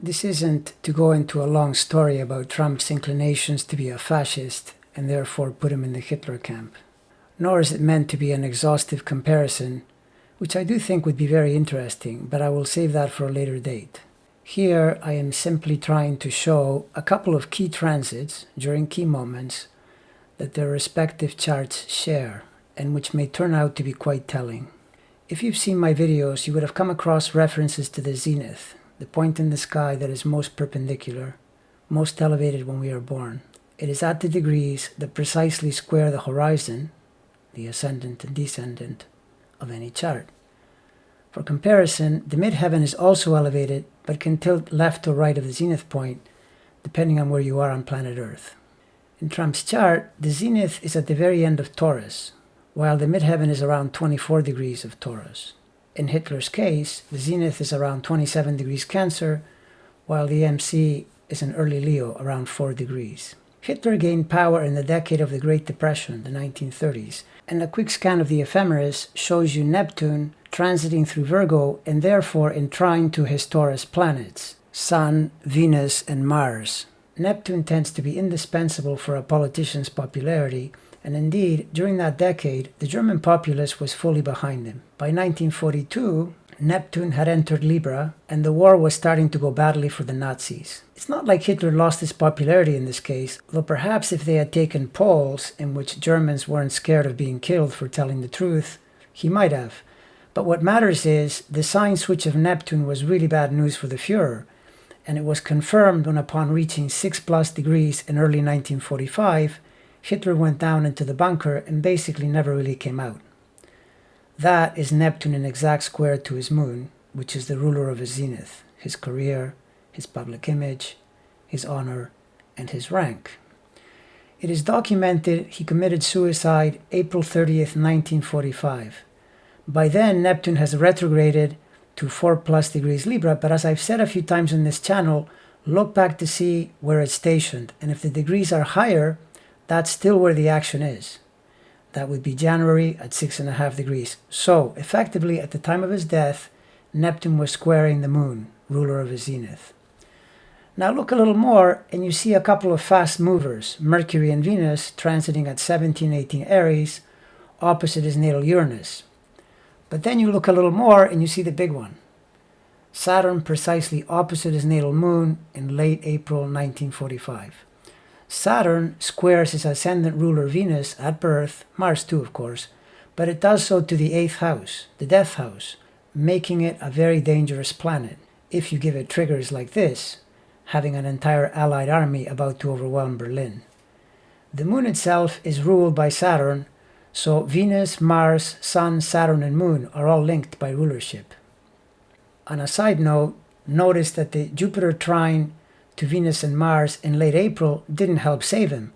This isn't to go into a long story about Trump's inclinations to be a fascist and therefore put him in the Hitler camp. Nor is it meant to be an exhaustive comparison, which I do think would be very interesting, but I will save that for a later date. Here I am simply trying to show a couple of key transits during key moments that their respective charts share, and which may turn out to be quite telling. If you've seen my videos, you would have come across references to the zenith, the point in the sky that is most perpendicular, most elevated when we are born. It is at the degrees that precisely square the horizon, the ascendant and descendant, of any chart. For comparison, the midheaven is also elevated, but can tilt left or right of the zenith point, depending on where you are on planet Earth. In Trump's chart, the zenith is at the very end of Taurus, while the midheaven is around 24 degrees of Taurus. In Hitler's case, the zenith is around 27 degrees Cancer, while the MC is in early Leo, around 4 degrees. Hitler gained power in the decade of the Great Depression, the 1930s, and a quick scan of the ephemeris shows you Neptune transiting through Virgo and therefore in trine to his Taurus planets, Sun, Venus, and Mars. Neptune tends to be indispensable for a politician's popularity, and indeed, during that decade, the German populace was fully behind him. By 1942, Neptune had entered Libra, and the war was starting to go badly for the Nazis. It's not like Hitler lost his popularity in this case, though perhaps if they had taken polls in which Germans weren't scared of being killed for telling the truth, he might have. But what matters is, the sign switch of Neptune was really bad news for the Führer, and it was confirmed when upon reaching 6+ degrees in early 1945, Hitler went down into the bunker and basically never really came out. That is Neptune in exact square to his moon, which is the ruler of his zenith, his career, his public image, his honor, and his rank. It is documented he committed suicide April 30th, 1945. By then, Neptune has retrograded to 4+ degrees Libra, but as I've said a few times on this channel, look back to see where it's stationed, and if the degrees are higher, that's still where the action is. That would be January at 6.5 degrees. So, effectively, at the time of his death, Neptune was squaring the moon, ruler of his zenith. Now look a little more, and you see a couple of fast movers, Mercury and Venus, transiting at 17-18 Aries, opposite his natal Uranus. But then you look a little more, and you see the big one. Saturn precisely opposite his natal moon in late April 1945. Saturn squares his ascendant ruler Venus at birth, Mars too of course, but it does so to the 8th house, the death house, making it a very dangerous planet, if you give it triggers like this, having an entire Allied army about to overwhelm Berlin. The moon itself is ruled by Saturn, so Venus, Mars, Sun, Saturn, and Moon are all linked by rulership. On a side note, notice that the Jupiter trine to Venus and Mars in late April didn't help save him.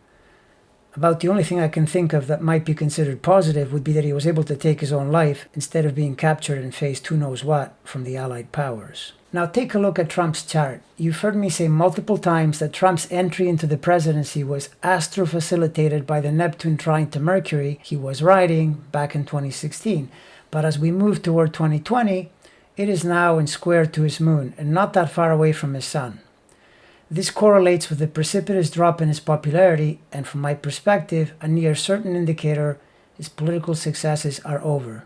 About the only thing I can think of that might be considered positive would be that he was able to take his own life instead of being captured and faced who knows what from the Allied powers. Now take a look at Trump's chart. You've heard me say multiple times that Trump's entry into the presidency was astro-facilitated by the Neptune trine to Mercury he was riding back in 2016. But as we move toward 2020, it is now in square to his moon and not that far away from his sun. This correlates with the precipitous drop in his popularity, and from my perspective, a near certain indicator his political successes are over.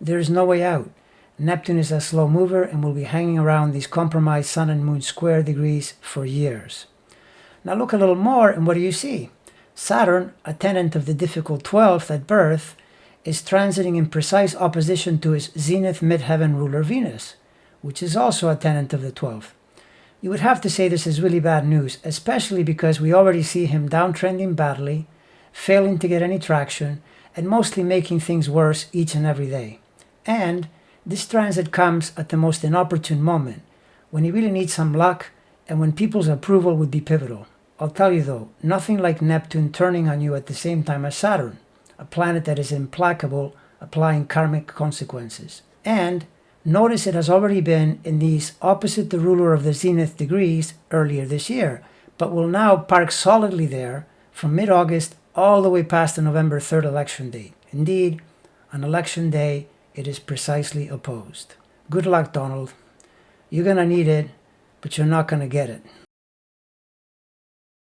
There is no way out. Neptune is a slow mover and will be hanging around these compromised Sun and Moon square degrees for years. Now look a little more, and what do you see? Saturn, a tenant of the difficult 12th at birth, is transiting in precise opposition to his zenith midheaven ruler Venus, which is also a tenant of the 12th. You would have to say this is really bad news, especially because we already see him downtrending badly, failing to get any traction, and mostly making things worse each and every day. And this transit comes at the most inopportune moment, when he really needs some luck and when people's approval would be pivotal. I'll tell you though, nothing like Neptune turning on you at the same time as Saturn, a planet that is implacable, applying karmic consequences. And notice it has already been in these opposite the ruler of the zenith degrees earlier this year, but will now park solidly there from mid-August all the way past the November 3rd election date. Indeed, on election day, it is precisely opposed. Good luck, Donald. You're gonna need it, but you're not going to get it.